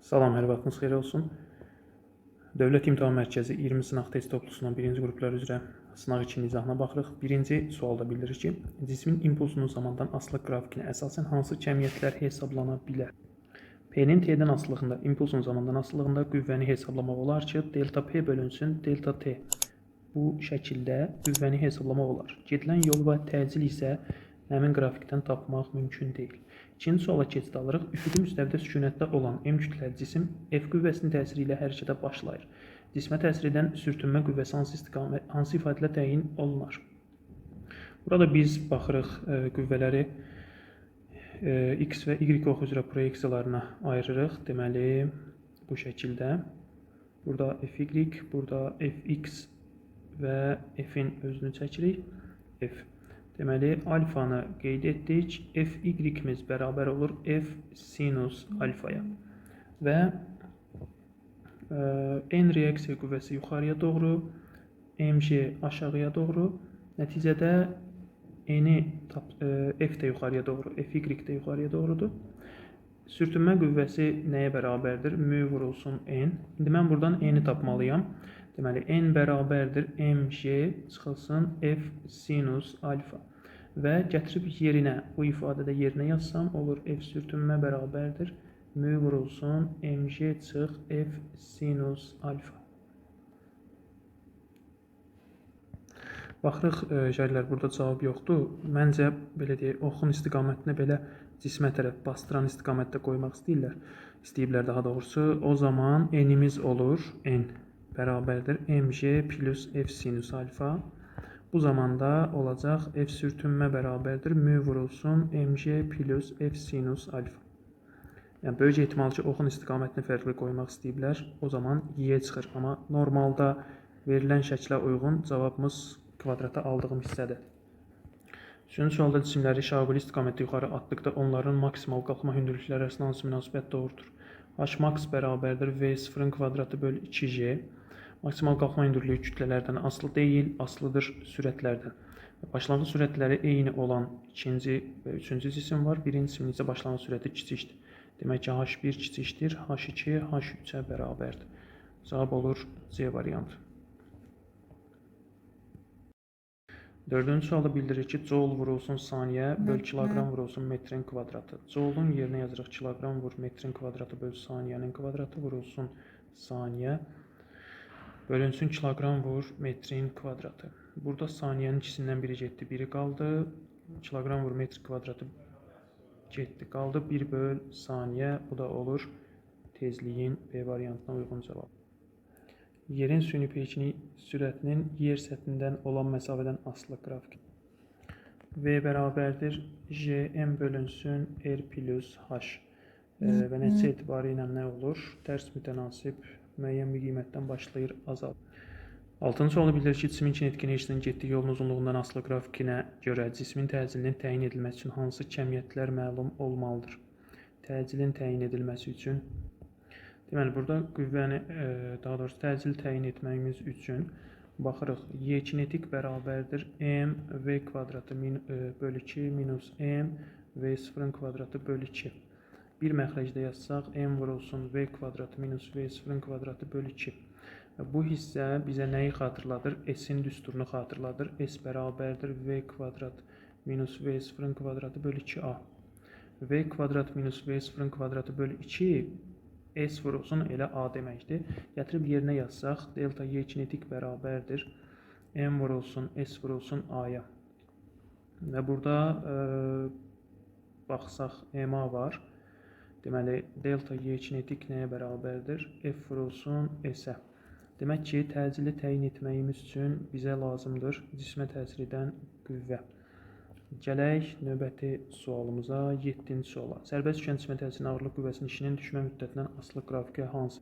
Salam, hər vaxtınız xeyir olsun. Dövlət İmtahan Mərkəzi 20 sınaq test toplusundan birinci qruplar üzrə sınaq 2-nin izahına baxırıq. Birinci sualda bildirir ki, cismin impulsunun zamandan asılı qrafikinə əsasən hansı kəmiyyətlər hesablana bilər? P-nin T-dən asılılığında, impulsun zamandan asılılığında qüvvəni hesablamaq olar ki, delta P bölünsün delta T. Bu şəkildə qüvvəni hesablamaq olar. Gedilən yol və təcil isə həmin qrafikdən tapmaq mümkün deyil. İkinci suala keçid alırıq. Üfüqi müstəvidə sükunətdə olan M kütləli cisim F qüvvəsinin təsiri ilə hərəkətə başlayır. Cismə təsir edən sürtünmə qüvvəsi hansı ifadələ təyin olunar? Burada biz baxırıq qüvvələri X və Y ox üzrə proyeksiyalarına ayırırıq. Deməli, bu şəkildə. Burada FY, burada FX və F-in özünü çəkirik. F. Deməli, alfanı qeyd etdik. FY-miz bərabər olur F sinus alfaya. Və N reaksiya qüvvəsi yuxarıya doğru, mg aşağıya doğru. Nəticədə F də yuxarıya doğru, FY də yuxarıya doğrudur. Sürtünmə qüvvəsi nəyə bərabərdir? Mü vurulsun N. İndi mən buradan N-i tapmalıyam. Deməli, N bərabərdir mg çıxılsın F sinus alfa. Və gətirib yerinə, bu ifadədə yerinə yazsam, olur F sürtünmə bərabərdir mü vurulsun mg çıx F sinus alfa. Baxırıq, jərlər burada cavab yoxdur. Məncə, belə deyək, oxun istiqamətini belə cismə tərəf bastıran istiqamətdə qoymaq istəyiblər daha doğrusu. O zaman N-imiz olur, N bərabərdir mg plus F sinus alfa. Bu zamanda olacaq F sürtünmə bərabərdir mü vurulsun mg plus F sinus alfa. Yəni, böyük ehtimal ki, oxun istiqamətini fərqli qoymaq istəyiblər. O zaman Y çıxır. Amma normalda verilən şəklə uyğun cavabımız kvadrata aldığım hissədir. Üçüncü sualda cisimləri şaquli istiqamətdə yuxarı atdıqda onların maksimal qalxma hündürlükləri arasında hansı münasibət doğrudur? H max bərabərdir V0-ın kvadratı bölü 2J. Maksimal qalxma hündürlüyü kütlələrdən asılı deyil, asılıdır sürətlərdən. Başlanğıc sürətləri eyni olan ikinci və üçüncü cisim var. Birinci isə başlanğıc sürəti kiçikdir. Demək ki, H1 kiçikdir, H2 H3-ə bərabərdir. Cavab olur C variantı. Dördüncü sualda bildirir ki, joule vurulsun saniyə böl kiloqram vurulsun metrin kvadratı. Joule-un yerinə yazırıq kiloqram vur metrin kvadratı böl saniyənin kvadratı vurulsun saniyə. Bölünsün kiloqram vur metrin kvadratı. Burada saniyənin ikisindən biri getdi, biri qaldı. Kiloqram vur metr kvadratı getdi, qaldı. 1 böl saniyə, bu da olur tezliyin B variantına uyğun cavab. Yerin süni peyki sürətinin yer səthindən olan məsafədən asılı qrafik. V bərabərdir Jm bölünsün R plus H. Və nəticə etibarı ilə nə olur? Tərs mütənasib müəyyən bir qiymətdən başlayır azalır. 6-cı sualı bildirir ki, cismin kinetik enerjisinin getdiyi yolun uzunluğundan asılı qrafikinə görə cismin təcilinin təyin edilməsi üçün hansı kəmiyyətlər məlum olmalıdır? Təcilin təyin edilməsi üçün deməli, burada qüvvəni, daha doğrusu təcil təyin etməyimiz üçün baxırıq. Y kinetik bərabərdir M V kvadratı bölü 2 minus M V0-ın kvadratı bölü 2. Bir məxrəcdə yazsaq, M vurulsun V kvadratı minus V0-ın kvadratı bölü 2. Bu hissə bizə nəyi xatırladır? S-in düsturunu xatırladır. S bərabərdir V kvadrat minus V0-ın kvadratı bölü 2A. V kvadrat minus V0-ın kvadratı bölü 2 S vurulsun elə A deməkdir. Gətirib yerinə yazsaq, delta Y kinetik bərabərdir M vurulsun, S vurulsun A-ya. Və burada baxsaq, MA var. Deməli, delta Y kinetik nəyə bərabərdir? F vurulsun S-ə. Demək ki, təcili təyin etməyimiz üçün bizə lazımdır cismə təsir edən qüvvə. Gələk növbəti sualımıza, 7-ci suala. Sərbəst düşən cismə təsirin ağırlıq qüvvəsinin işinin düşmə müddətindən asılı qrafikə hansı?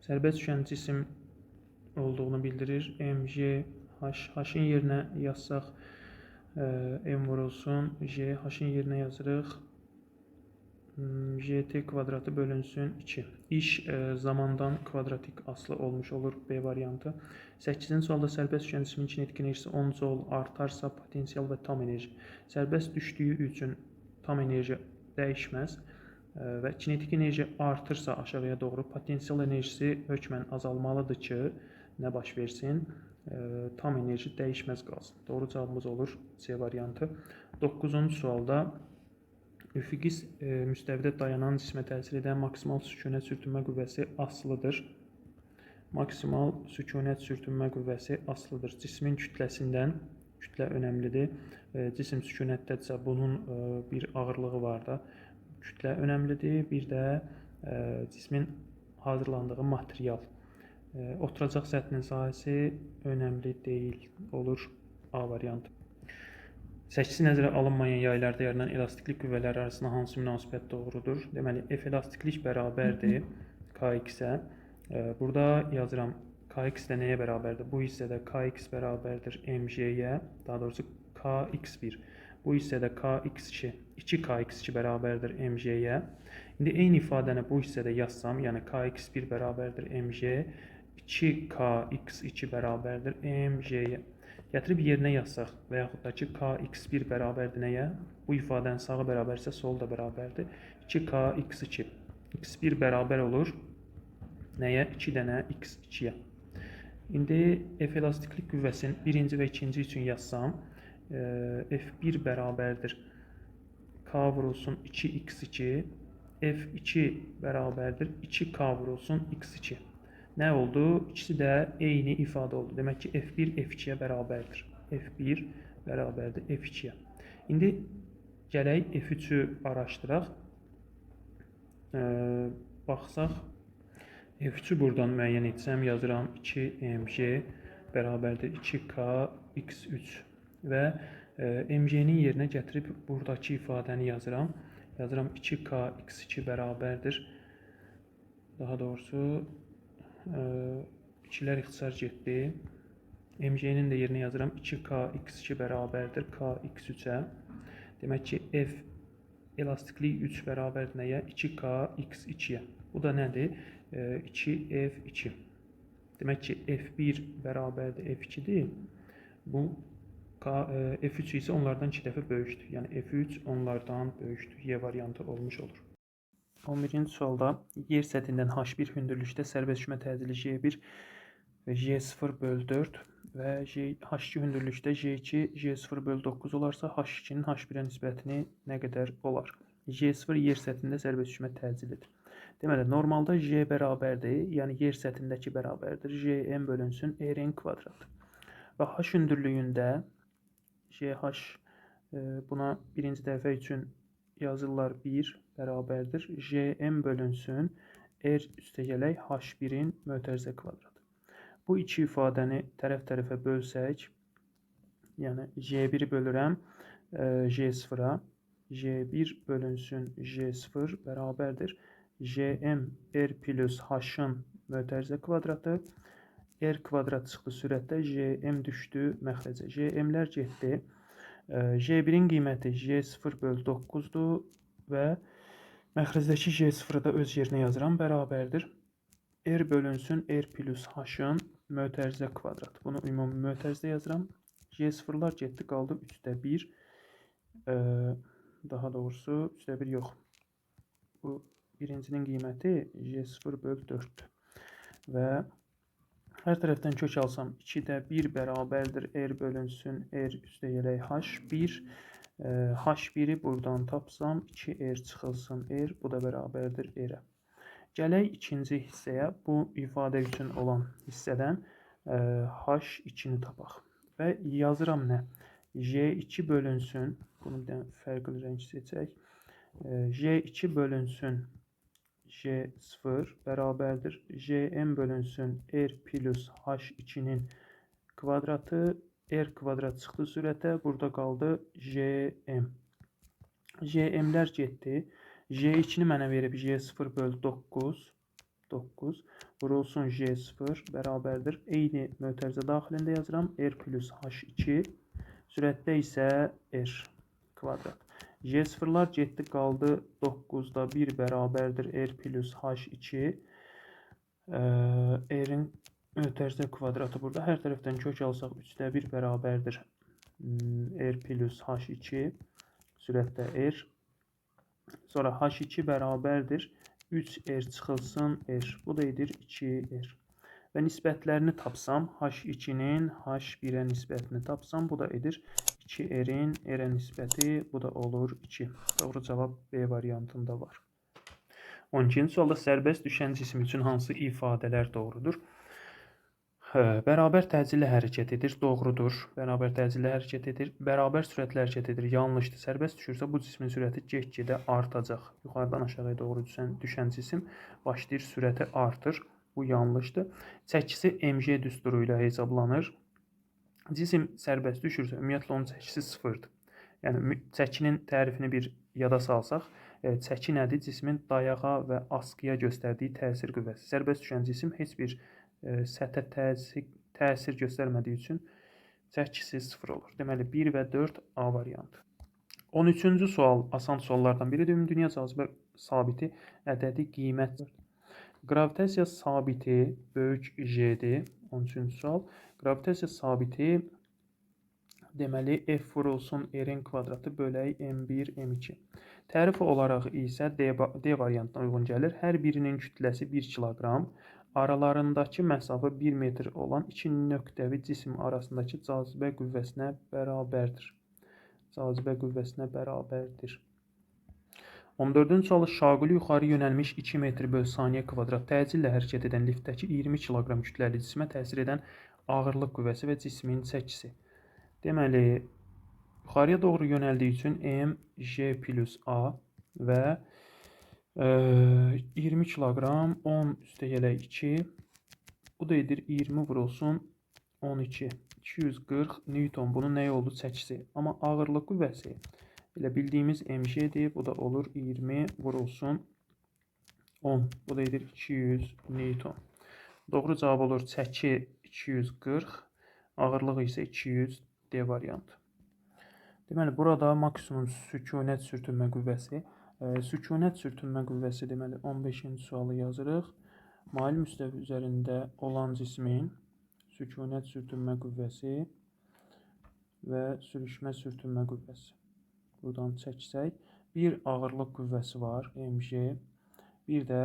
Sərbəst düşən cisim olduğunu bildirir. mg h, h-in yerinə yazsaq m vurulsun j, h-in yerinə yazırıq gt kvadratı bölünsün 2. İş zamandan kvadratik asılı olmuş olur B variantı. 8-ci sualda sərbəst düşən cismin kinetik enerjisi 10 joule artarsa potensial və tam enerji. Sərbəst düşdüyü üçün tam enerji dəyişməz. və kinetik enerji artırsa aşağıya doğru potensial enerjisi hökmən azalmalıdır ki, nə baş versin? Tam enerji dəyişməz qalsın. Doğru cavabımız olur C variantı. 9-cu sualda üfüqi müstəvidə dayanan cismə təsir edən maksimal sükunət sürtünmə qüvvəsi asılıdır. Maksimal sükunət sürtünmə qüvvəsi asılıdır. Cismin kütləsindən, kütlə önəmlidir. Cisim sükunətdədirsə bunun bir ağırlığı var da, kütlə önəmlidir. Bir də cismin hazırlandığı material. Oturacaq səthinin sahəsi önəmli deyil, olur A variantı. 8 nəzərə alınmayan yaylarda yaranan elastiklik qüvvələri arasında hansı münasibət doğrudur? Deməli, F elastiklik bərabərdir Kx-ə. Burada yazıram Kx də nəyə bərabərdir? Bu hissədə Kx bərabərdir mg-yə, daha doğrusu Kx1. Bu hissədə Kx2, 2Kx2 bərabərdir mg-yə. İndi eyni ifadəni bu hissədə yazsam, yəni Kx1 bərabərdir mg, 2Kx2 bərabərdir mg-yə. Gətirib yerinə yazsaq və yaxud da ki, Kx1 bərabərdir nəyə? Bu ifadənin sağı bərabərsə, sol da bərabərdir. 2Kx2. X1 bərabər olur nəyə? 2 dənə x2-yə. İndi F elastiklik qüvvəsinin birinci və ikinci üçün yazsam, F1 bərabərdir K vurulsun 2x2, F2 bərabərdir 2K vurulsun x2. Nə oldu? İkisi də eyni ifadə oldu. Demək ki, F1 F2-yə bərabərdir. F1 bərabərdir F2-yə. İndi gələk F3-ü araşdıraq. Baxsaq, F3-ü buradan müəyyən etsəm, yazıram 2mg bərabərdir 2Kx3 və mg-nin yerinə gətirib buradakı ifadəni yazıram. Yazıram 2Kx2 bərabərdir. Daha doğrusu, ikilər ixtisar getdi. mg-nin də yerinə yazıram 2Kx2 bərabərdir Kx3-ə. Demək ki, F elastiklik 3 bərabərdir nəyə? 2Kx2-yə. Bu da nədir? 2F2. Demək ki, F1 bərabərdir F2-dir. Bu F3 isə onlardan 2 dəfə böyükdür. Yəni F3 onlardan böyükdür. Y variantı olmuş olur. 11-ci sualda yer səthindən H1 hündürlükdə sərbəst küçülmə tədili J1 J0/4 və H2 hündürlükdə J2 J0/9 olarsa H2-nin H1-ə nisbətini nə qədər olar? J0 yer səthində sərbəst küçülmə tədilidir. Deməli, normalda J bərabərdir, yəni yer səthindəki bərabərdir. Jm bölünsün Rn kvadrat. Və H hündürlüyündə JH buna birinci dəfə üçün yazırlar 1 bərabərdir. Jm bölünsün R üstəgələk H1-in mötərizə kvadratı. Bu iki ifadəni tərəf-tərəfə bölsək, yəni J1-i bölürəm J0-a, J1 bölünsün J0 bərabərdir. Jm R plus H-ın mötərizə kvadratı, R kvadrat çıxdı sürətdə, Jm düşdü məxrəcə. Jmlər getdi. J1-in qiyməti J0/9-dur və məxrəcdəki J0-ı da öz yerinə yazıram, bərabərdir. R bölünsün R plus H-ın mötərizə kvadratı. Bunu ümumi mötərizə yazıram. J0-lar getdi, qaldı 3-də 1. Daha doğrusu 3-də 1 yox. Bu birincinin qiyməti J0/4-dür. Və hər tərəfdən kök alsam 2-də 1 bərabərdir R bölünsün R üstəgələk H1. H1-i buradan tapsam 2R çıxılsın R, bu da bərabərdir R-ə. Gələk ikinci hissəyə, bu ifadə üçün olan hissədən H2-ni tapaq. Və yazıram nə? J2 bölünsün, bunu bir fərqli rəng seçək. J2 bölünsün J0 bərabərdir. Jm bölünsün R plus H2-nin kvadratı. R kvadrat çıxdı sürətə. Burada qaldı Jm. Jmlər getdi. J2-ni mənə verib J0/9. 9 vurulsun J0 bərabərdir. Eyni mötərizə daxilində yazıram. R plus H2. Sürətdə isə R kvadrat. J0-lar getdi, qaldı 9-da 1 bərabərdir R plus H2. R-in mötərizə kvadratı burada. Hər tərəfdən kök alsaq 3-də 1 bərabərdir R plus H2. Sürətdə R. Sonra H2 bərabərdir 3R çıxılsın R. Bu da edir 2R. Və nisbətlərini tapsam, H2-nin H1-ə nisbətini tapsam, bu da edir 2R-in R-ə nisbəti, bu da olur 2. Doğru cavab B variantında var. 12-ci sualda sərbəst düşən cisim üçün hansı ifadələr doğrudur? Bərabər təcillə hərəkət edir, doğrudur. Bərabər təcillə hərəkət edir, bərabər sürətlə hərəkət edir, yanlışdır. Sərbəst düşürsə bu cismin sürəti get-gedə artacaq. Yuxarıdan aşağıya doğru düşən cisim başlayır sürəti artır. Bu yanlışdır. Çəkisi mg düsturu ilə hesablanır. Cisim sərbəst düşürsə ümumiyyətlə onun çəkisi sıfırdır. Yəni çəkinin tərifini bir yada salsaq, çəki nədir? Cismin dayağa və askıya göstərdiyi təsir qüvvəsi. Sərbəst düşən cisim heç bir səthə təsir göstərmədiyi üçün çəkisi sıfır olur. Deməli 1 və 4 A variantı. 13-cü sual asan suallardan biridir. Ümumdünya cazibə sabiti ədədi qiymətdir. Qravitasiya sabiti böyük J-dir. 13-cü sual. Qravitasiya sabiti deməli F vurulsun R-in kvadratı bölək M1, M2. Tərif olaraq isə D variantına uyğun gəlir. Hər birinin kütləsi 1 kiloqram. Aralarındakı məsafə 1 metr olan iki nöqtəvi cisim arasındakı cazibə qüvvəsinə bərabərdir. Cazibə qüvvəsinə bərabərdir. 14-cü sualı şaquli yuxarı yönəlmiş 2 metr böl saniyə kvadrat təcillə hərəkət edən liftdəki 20 kiloqram kütləli cisimə təsir edən ağırlıq qüvvəsi və cismin çəkisi. Deməli, yuxarıya doğru yönəldiyi üçün mg plus A və 20 kiloqram 10 üstəgələk 2. Bu da edir 20 vurulsun 12. 240 Newton. Bunun nəyi oldu? Çəkisi. Amma ağırlıq qüvvəsi elə bildiyimiz mg-dir. Bu da olur 20 vurulsun 10. Bu da edir 200 Newton. Doğru cavab olur çəki 240. Ağırlığı isə 200 D variantı. Deməli, burada maksimum sükunət sürtünmə qüvvəsi. Sükunət sürtünmə qüvvəsi deməli 15-ci sualı yazırıq. Mail müstəvi üzərində olan cismin sükunət sürtünmə qüvvəsi və sürüşmə sürtünmə qüvvəsi. Buradan çəksək, bir ağırlıq qüvvəsi var, mg. Bir də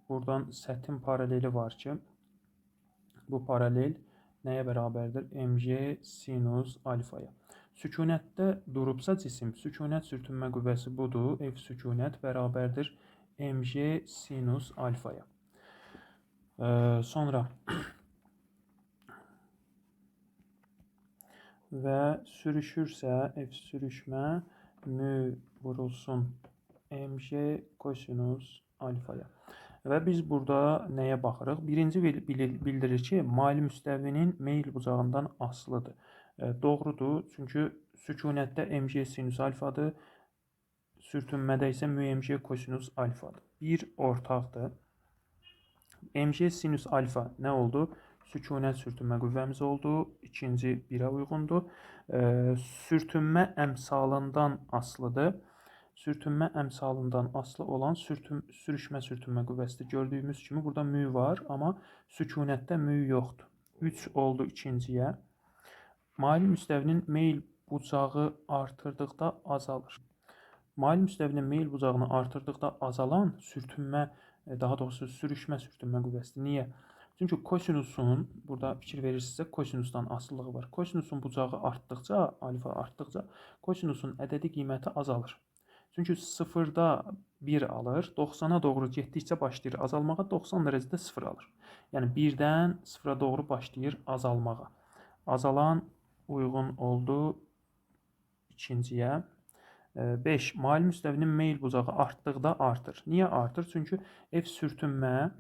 buradan səthin paraleli var ki, bu paralel nəyə bərabərdir? mg sinus alfaya. Sükunətdə durubsa cisim, sükunət sürtünmə qüvvəsi budur. F sükunət bərabərdir mg sinus alfaya. Sonra və sürüşürsə F sürüşmə mü vurulsun mg kosinus alfaya. Və biz burada nəyə baxırıq? Birinci bildirir ki, mail müstəvinin meyl bucağından asılıdır. Doğrudur, çünki sükunətdə mg sinus alfadır, sürtünmədə isə mü mg kosinus alfadır. Bir ortaqdır. mg sinus alfa nə oldu? Sükunət sürtünmə qüvvəmiz oldu. İkinci 1-ə uyğundur. Sürtünmə əmsalından asılıdır. Sürtünmə əmsalından asılı olan sürüşmə sürtünmə qüvvəsidir. Gördüyümüz kimi burada mü var, amma sükunətdə mü yoxdur. 3 oldu ikinciyə. Mail müstəvinin meyl bucağı artırdıqda azalır. Mail müstəvinin meyl bucağını artırdıqda azalan sürtünmə, daha doğrusu sürüşmə sürtünmə qüvvəsidir. Niyə? Çünki kosinusun, burada fikir verirsinizsə, kosinusdan asılılığı var. Kosinusun bucağı artdıqca, alfa artdıqca, kosinusun ədədi qiyməti azalır. Çünki 0-da 1 alır, 90-a doğru getdikcə başlayır azalmağa, 90 dərəcədə 0 alır. Yəni 1-dən 0-a doğru başlayır azalmağa. Azalan uyğun oldu ikinciyə. 5. Mail müstəvinin meyl bucağı artdıqda artır. Niyə artır? Çünki F sürtünmə,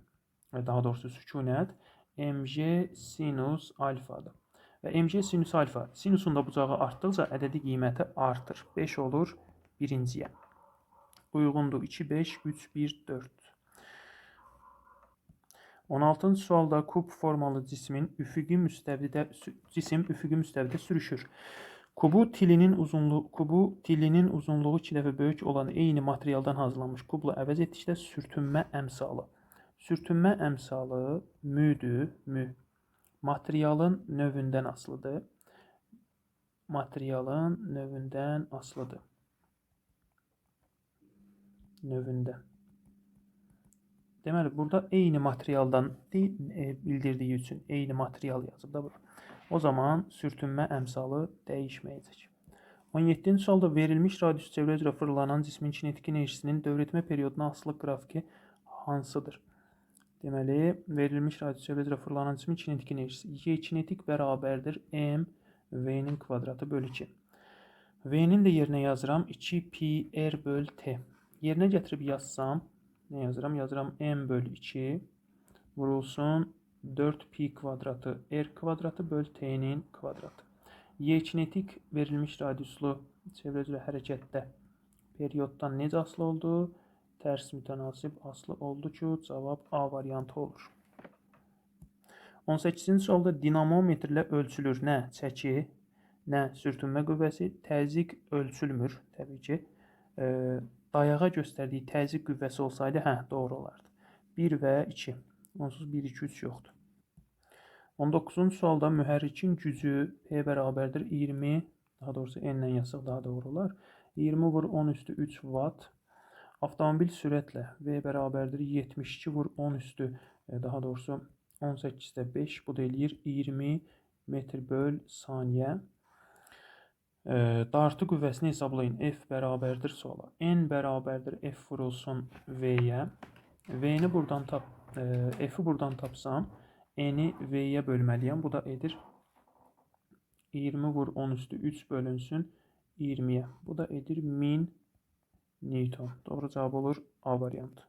daha doğrusu sükunət, mg sinus alfadır. Və mg sinus alfa, sinusun da bucağı artdıqca ədədi qiyməti artır. 5 olur birinciyə. Uyğundur 2, 5, 3, 1, 4. 16-cı sualda kub formalı cisim üfüqi müstəvidə sürüşür. Kubu tilinin uzunluğu 2 dəfə böyük olan eyni materialdan hazırlanmış kubla əvəz etdikdə sürtünmə əmsalı. Sürtünmə əmsalı müdür, mü. Materialın növündən asılıdır. Materialın növündən asılıdır. növündə. Deməli, burada eyni materialdan bildirdiyi üçün eyni material yazıb da bura. O zaman sürtünmə əmsalı dəyişməyəcək. 17-ci sualda verilmiş radius çevrə üzrə fırlanan cismin kinetik enerjisinin dövrətmə perioduna asılılıq qrafiki hansıdır? Deməli, verilmiş radius çevrə üzrə fırlanan cismin kinetik enerjisi Y kinetik bərabərdir M V-nin kvadratı bölü 2. V-nin də yerinə yazıram 2 pi R böl T. Yerinə gətirib yazsam, nə yazıram? Yazıram M bölü 2 vurulsun 4 pi kvadratı R kvadratı böl T'nin kvadratı. Y kinetik verilmiş radiuslu çevrə üzrə hərəkətdə perioddan necə asılı oldu? Tərs mütənasib asılı oldu ki, cavab A variantı olur. 18-ci sualda dinamometrlə ölçülür nə çəki, nə sürtünmə qüvvəsi, təzyiq ölçülmür təbii ki. Dayağa göstərdiyi təzyiq qüvvəsi olsaydı, doğru olardı. 1 və 2. Onsuz 1, 2, 3 yoxdur. 19-cu sualda mühərrikin gücü P bərabərdir 20, daha doğrusu N-lə yazsaq daha doğru olar. 20 vur 10 üstü 3 watt. Avtomobil sürətlə V bərabərdir 72 vur 10 üstü, daha doğrusu 18-də 5, bu da eləyir 20 metr böl saniyə. Dartı qüvvəsini hesablayın. F bərabərdir suala. N bərabərdir F vurulsun V-yə. V-ni buradan F-i buradan tapsam, N-i V-yə bölməliyəm. Bu da edir 20 vur 10 üstü 3 bölünsün 20-yə. Bu da edir 1000 Newton. Doğru cavab olur A variantı.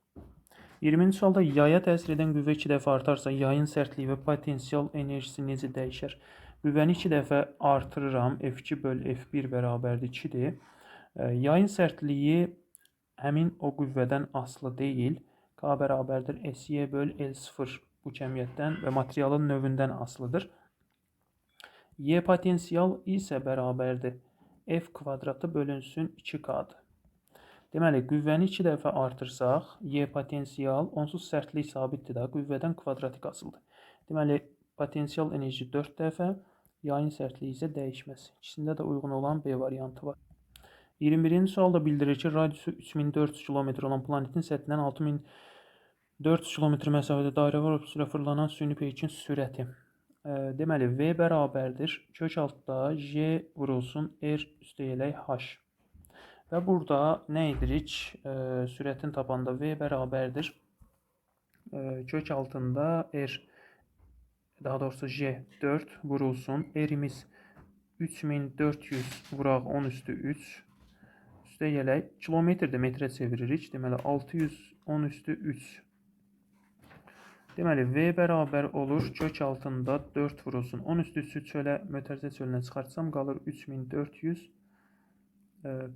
20-ci sualda yaya təsir edən qüvvə 2 dəfə artarsa, yayın sərtliyi və potensial enerjisi necə dəyişər? Qüvvəni 2 dəfə artırıram. F2 böl F1 bərabərdir 2-dir. Yayın sərtliyi həmin o qüvvədən asılı deyil. K bərabərdir SY böl L0 bu kəmiyyətdən və materialın növündən asılıdır. Y potensial isə bərabərdir F kvadratı bölünsün 2K-dır. Deməli, qüvvəni 2 dəfə artırsaq, Y potensial, onsuz sərtlik sabitdir da, qüvvədən kvadratik asılıdır. Deməli, potensial enerji 4 dəfə, yayın sərtliyi isə dəyişməz. İkisində də uyğun olan B variantı var. 21-ci sualda bildirir ki, radiusu 3400 km olan planetin səthindən 6400 km məsafədə dairə orbitlə fırlanan süni peykin sürəti. Deməli, V bərabərdir, kök altda J vurulsun R üstəyələk H. Və burada nə edirik? Sürətin tapanda V bərabərdir, kök altında R, daha doğrusu J 4 vurulsun. R-imiz 3400 vuraq 10 üstü 3. Üstə gələk. Kilometrdə metrə çeviririk. Deməli 610 üstü 3. Deməli V bərabər olur. Kök altında 4 vurulsun. 10 üstü 3'ü çölə, mötərizə çölünə çıxartsam qalır 3400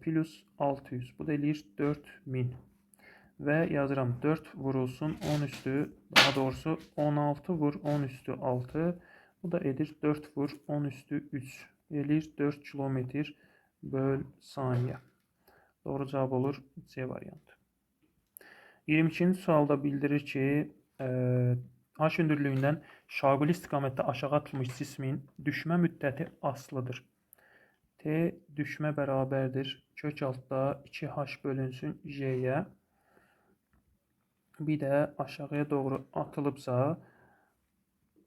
plus 600. Bu da eləyir 4000. Və yazıram 4 vurulsun 10 üstü, daha doğrusu 16 vur 10 üstü 6. Bu da edir 4 vur 10 üstü 3. Eləyir 4 kilometr böl saniyə. Doğru cavab olur C variantı. 22-ci sualda bildirir ki, H hündürlüyündən şaquli istiqamətdə aşağı atılmış cismin düşmə müddəti asılıdır. T düşmə bərabərdir, kök altda 2H bölünsün J-yə. Bir də aşağıya doğru atılıbsa,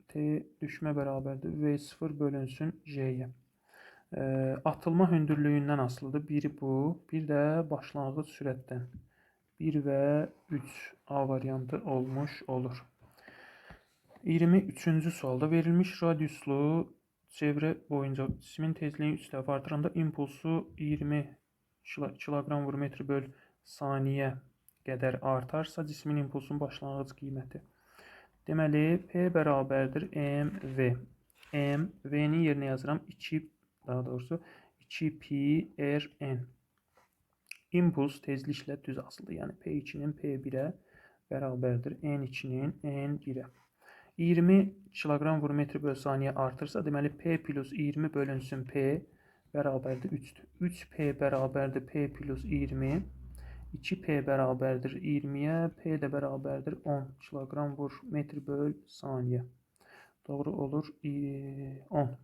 T düşmə bərabərdir, V0 bölünsün J-yə. Atılma hündürlüyündən asılıdır. Biri bu, bir də başlanğıc sürətdən. 1 və 3 A variantı olmuş olur. 23-cü sualda verilmiş radiuslu çevrə boyunca cismin tezliyi 3 dəfə artıranda impulsu 20 kiloqram vur metr böl saniyə qədər artarsa, cismin impulsunun başlanğıc qiyməti. Deməli, P bərabərdir MV. V-nin yerinə yazıram 2, daha doğrusu 2 pi Rn. İmpuls tezliklə düz asılıdır. Yəni P2-nin P1-ə bərabərdir N2-nin N1-ə. 20 kiloqram vur metr böl saniyə artırsa, deməli P plus 20 bölünsün P bərabərdir 3-dür. 3P bərabərdir P plus 20. 2P bərabərdir 20-yə, P də bərabərdir 10 kiloqram vur metr böl saniyə. Doğru olur 10.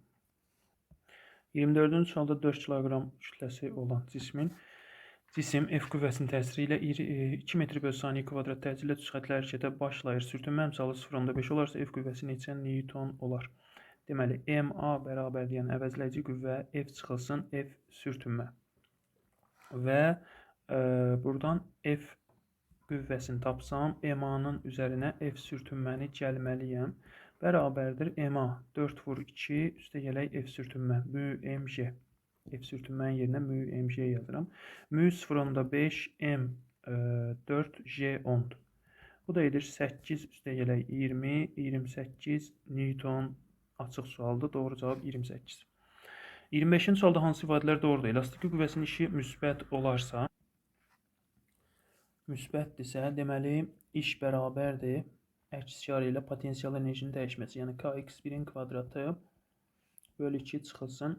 24-cü sualda 4 kiloqram kütləsi olan cismin Cisim F qüvvəsinin təsiri ilə 2 metr bölü saniyə kvadrat təcillə düz xəttlə hərəkətə başlayır. Sürtünmə əmsalı 0,5 olarsa F qüvvəsi neçə Newton olar? Deməli, MA bərabər deyən əvəzləyici qüvvə F çıxılsın F sürtünmə. Və buradan F qüvvəsini tapsam, MA-nın üzərinə F sürtünməni gəlməliyəm. Bərabərdir MA 4 vur 2 üstə gələk F sürtünmə μmj. F sürtünmənin yerinə μmj yazıram. μ 0,5 m 4 j 10'dur. Bu da edir 8 üstə gələk 20, 28 Newton. Açıq sualdır. Doğru cavab 28. 25-ci sualda hansı ifadələr doğrudur? Elastik qüvvəsinin işi müsbət olarsa, müsbətdirsə, deməli iş bərabərdir. Əks işarə ilə potensial enerjinin dəyişməsi, yəni kx1-in kvadratı bölü 2 çıxılsın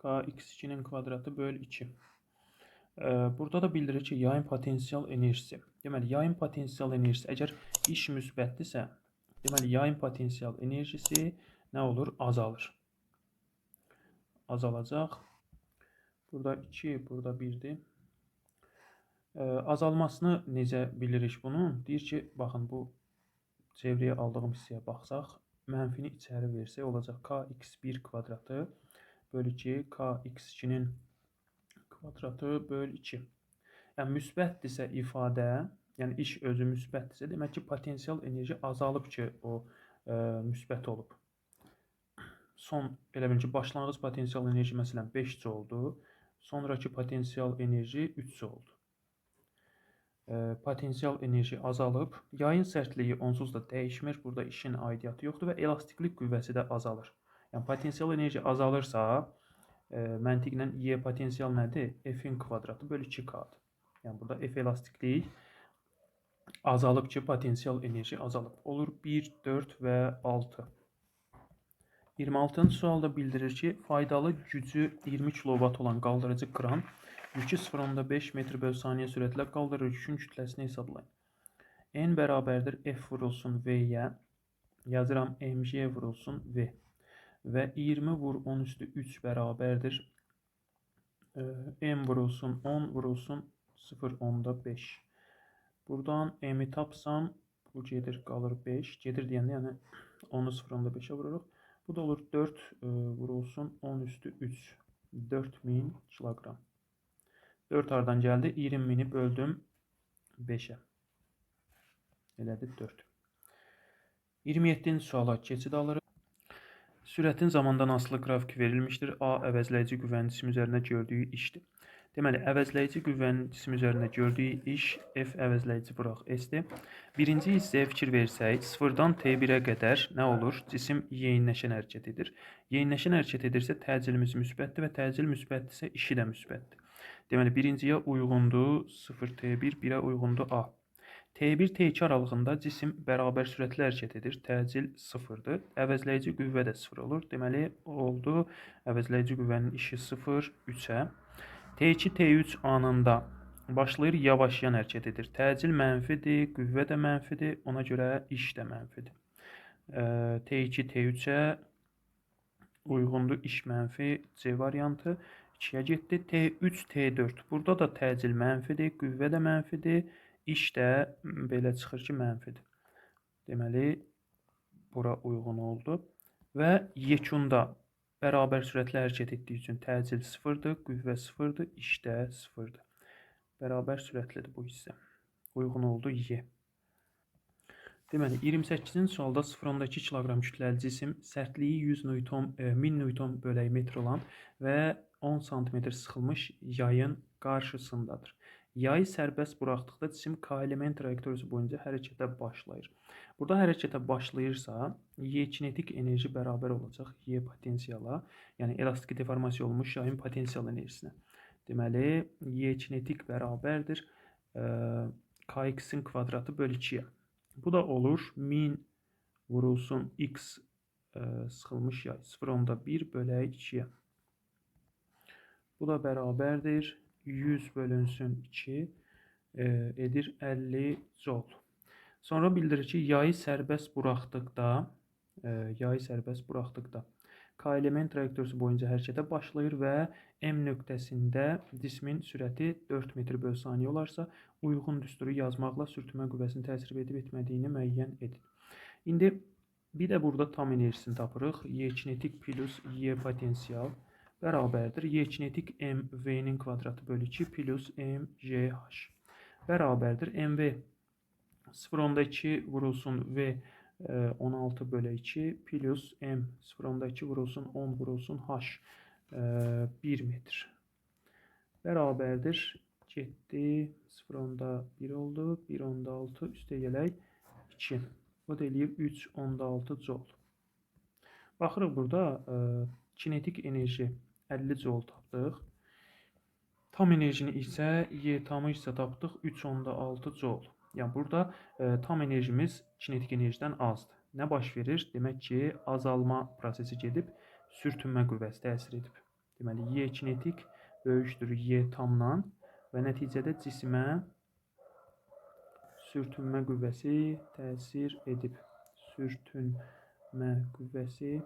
kx2-nin kvadratı bölü 2. Burada da bildirir ki, yayın potensial enerjisi. Deməli, yayın potensial enerjisi əgər iş müsbətdirsə, deməli, yayın potensial enerjisi nə olur? Azalır. Azalacaq. Burada 2, burada 1'dir. Azalmasını necə bilirik bunun? Deyir ki, baxın, bu çevrəyə aldığım hissəyə baxsaq, mənfini içəri versək olacaq kx1 kvadratı bölü 2 kx2'nin kvadratı bölü 2. Yəni, müsbətdirsə ifadə, yəni iş özü müsbətdirsə, demək ki, potensial enerji azalıb ki, o müsbət olub. Son, elə bil ki, başlanğıc potensial enerji məsələn 5 oldu. Sonraki potensial enerji 3 oldu. Potensial enerji azalıb. Yayın sərtliyi onsuz da dəyişmir. Burada işin aidiyyatı yoxdur və elastiklik qüvvəsi də azalır. Yəni, potensial enerji azalırsa, məntiqlə Y potensial nədir? F-in kvadratı bölü 2K-dır. Yəni, burada F elastiklik azalıb ki, potensial enerji azalıb. Olur 1, 4 və 6. 26-cı sualda bildirir ki, faydalı gücü 20 kW olan qaldırıcı kran yükü 0,5 metr bölü saniyə sürətlə qaldırır. Yükün kütləsini hesablayın. N bərabərdir F vurulsun V-yə. Yazıram mj vurulsun V. Və 20 vur 10 üstü 3 bərabərdir. M vurulsun 10 vurulsun 0,5. Buradan M'i tapsam, bu gedir qalır 5. Gedir deyəndə, yəni 10'u 0,5'e vururuq. Bu da olur 4 vurulsun 10 üstü 3. 4000 kilogram. 4 hardan gəldi? 20.000'i böldüm 5'e. Elədir 4. 27-ci suala keçid alırıq. Sürətin zamandan asılı qrafiki verilmişdir. A əvəzləyici qüvvənin cisim üzərində gördüyü işdir. Deməli, əvəzləyici qüvvənin cisim üzərində gördüyü iş F əvəzləyici vuraq S-dir. Birinci hissəyə fikir versək, 0-dan T1'ə qədər nə olur? Cisim yeyinləşən hərəkət edir. Yeyinləşən hərəkət edirsə, təcilimiz müsbətdir və təcil müsbətdirsə, işi də müsbətdir. Deməli, birinciyə uyğundur 0T1, 1'ə uyğundur A. T1, T2 aralığında cisim bərabər sürətlə hərəkət edir. Təcil 0'dır. Əvəzləyici qüvvə də 0 olur. Deməli, oldu əvəzləyici qüvvənin işi 0, 3'ə. T2, T3 anında başlayır yavaşlayan hərəkət edir. Təcil mənfidir, qüvvə də mənfidir. Ona görə iş də mənfidir. T2, T3'ə uyğundur iş mənfi C variantı. 2'yə getdi. T3, T4. Burada da təcil mənfidir, qüvvə də mənfidir. İş də belə çıxır ki, mənfidir. Deməli, bura uyğun oldu. Və yekunda bərabər sürətlə hərəkət etdiyi üçün təcil 0'dır, qüvvə 0'dır, iş də 0'dır. Bərabər sürətlidir bu hissə. Uyğun oldu Y. Deməli, 28-ci sualda 0,2 kiloqram kütləli cisim sərtliyi 1000 Newton bölək metr olan və 10 cm sıxılmış yayın qarşısındadır. Yayı sərbəst buraxdıqda cisim K-element trayektoriyası boyunca hərəkətə başlayır. Burada hərəkətə başlayırsa, Y kinetik enerji bərabər olacaq Y potensiala, yəni elastiki deformasiya olmuş yayın potensial enerjisinə. Deməli, Y kinetik bərabərdir Kx-in kvadratı bölü 2'yə. Bu da olur 1000 vurulsun X sıxılmış yay 0,1 bölək 2'yə. Bu da bərabərdir 100 bölünsün 2 edir 50 joule. Sonra bildirir ki, yayı sərbəst buraxdıqda K element trayektoriyası boyunca hərəkətə başlayır və M nöqtəsində cismin sürəti 4 metr/saniyə olarsa, uyğun düsturu yazmaqla sürtünmə qüvvəsinin təsir edib etmədiyini müəyyən edin. İndi bir də burada tam enerjisini tapırıq. Y kinetik plus Y potensial bərabərdir. Y kinetik mv'nin kvadratı bölü 2 plus mgh bərabərdir. Mv 0,2 vurulsun V 16 bölü 2 plus M 0,2 vurulsun 10 vurulsun H 1 metr bərabərdir. Getdi 0,1 oldu. 1,6 üstə gələk 2. Bu da eləyir 3,6 joule. Baxırıq burada kinetik enerji 50 joule tapdıq. Tam enerjini isə Y tamı isə tapdıq 3,6 joule. Yəni burada tam enerjimiz kinetik enerjidən azdır. Nə baş verir? Demək ki, azalma prosesi gedib, sürtünmə qüvvəsi təsir edib. Deməli, Y kinetik böyükdür Y tamdan və nəticədə cisimə sürtünmə qüvvəsi təsir edib. Sürtünmə qüvvəsi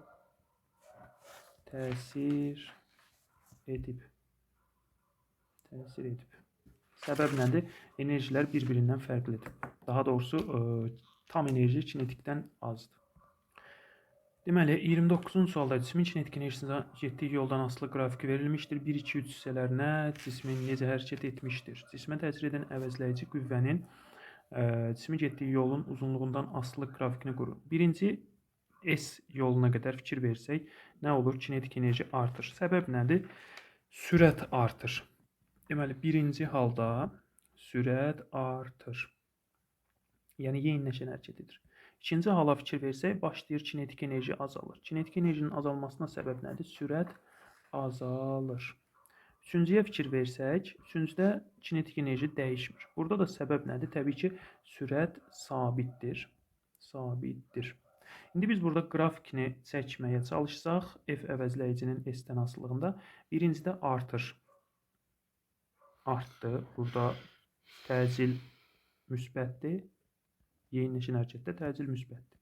təsir edib. Səbəb nədir? Enerjilər bir-birindən fərqlidir. Daha doğrusu, tam enerji kinetikdən azdır. Deməli, 29-cu sualda cismin kinetik enerjisində getdiyi yoldan asılı qrafiki verilmişdir. 1-2-3 hissələrinə cismin necə hərəkət etmişdir? Cismə təsir edən əvəzləyici qüvvənin cismin getdiyi yolun uzunluğundan asılı qrafikini qurun. Birinci S yoluna qədər fikir versək, nə olur? Kinetik enerji artır. Səbəb nədir? Sürət artır. Deməli, birinci halda sürət artır. Yəni, yeniləşən hərəkət edir. İkinci hala fikir versək, başlayır kinetik enerji azalır. Kinetik enerjinin azalmasına səbəb nədir? Sürət azalır. Üçüncüyə fikir versək, üçüncüdə kinetik enerji dəyişmir. Burada da səbəb nədir? Təbii ki, sürət sabitdir. İndi biz burada qrafikini çəkməyə çalışsaq, F əvəzləyicinin S-dən asılılığında birincidə artır. Artdı. Burada təcil müsbətdir. Yeniləşən hərəkətdə təcil müsbətdir.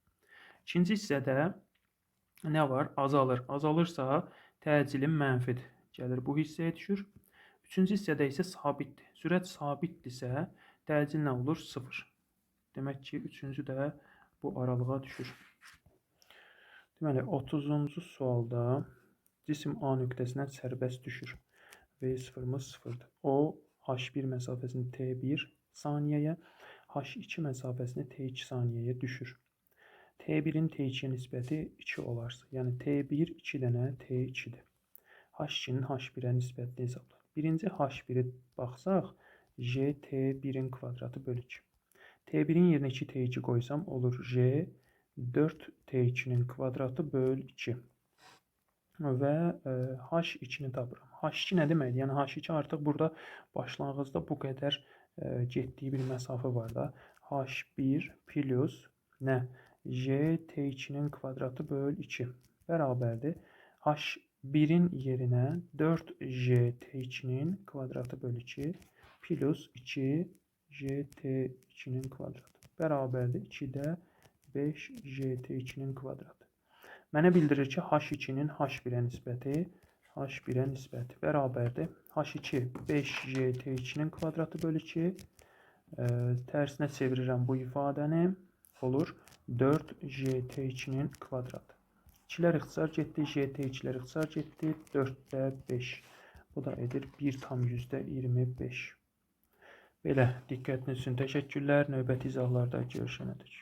İkinci hissədə nə var? Azalır. Azalırsa təcilin mənfidir. Gəlir bu hissəyə düşür. Üçüncü hissədə isə sabitdir. Sürət sabitdirsə təcil nə olur? 0. Demək ki, üçüncü də bu aralığa düşür. Deməli, 30-cu sualda cisim A nöqtəsindən sərbəst düşür. V0-ımız 0-dır. O, H1 məsafəsini T1 saniyəyə, H2 məsafəsini T2 saniyəyə düşür. T1-in T2-yə nisbəti 2 olarsa, yəni T1 2 dənə T2-dir. H2-nin H1-ə nisbətini hesablayır. Birinci H1-i baxsaq, J T1-in kvadratı bölü 2. T1-in yerinə 2 T2 qoysam, olur J 4 T2-nin kvadratı bölü 2. Və H2-ni tapıram. H2 nə deməkdir? Yəni H2 artıq burada başlanğıcda bu qədər getdiyi bir məsafə var da. H1 plus nə? J T2-nin kvadratı bölü 2 bərabərdir. H1-in yerinə 4J T2-nin kvadratı bölü 2 plus 2 J T2-nin kvadratı bərabərdir. 2-də 5 J T2-nin kvadratı. Mənə bildirir ki, H2-nin H1-ə nisbəti bərabərdir. H2 5J T2-nin kvadratı bölü 2. Tərsinə çevirirəm bu ifadəni. Olur 4J T2-nin kvadratı. 2-lər ixtisar getdi, J T2-lər ixtisar getdi. 4-də 5. Bu da edir 1,25. Belə, diqqətiniz üçün təşəkkürlər. Növbəti izahlarda görüşənədək.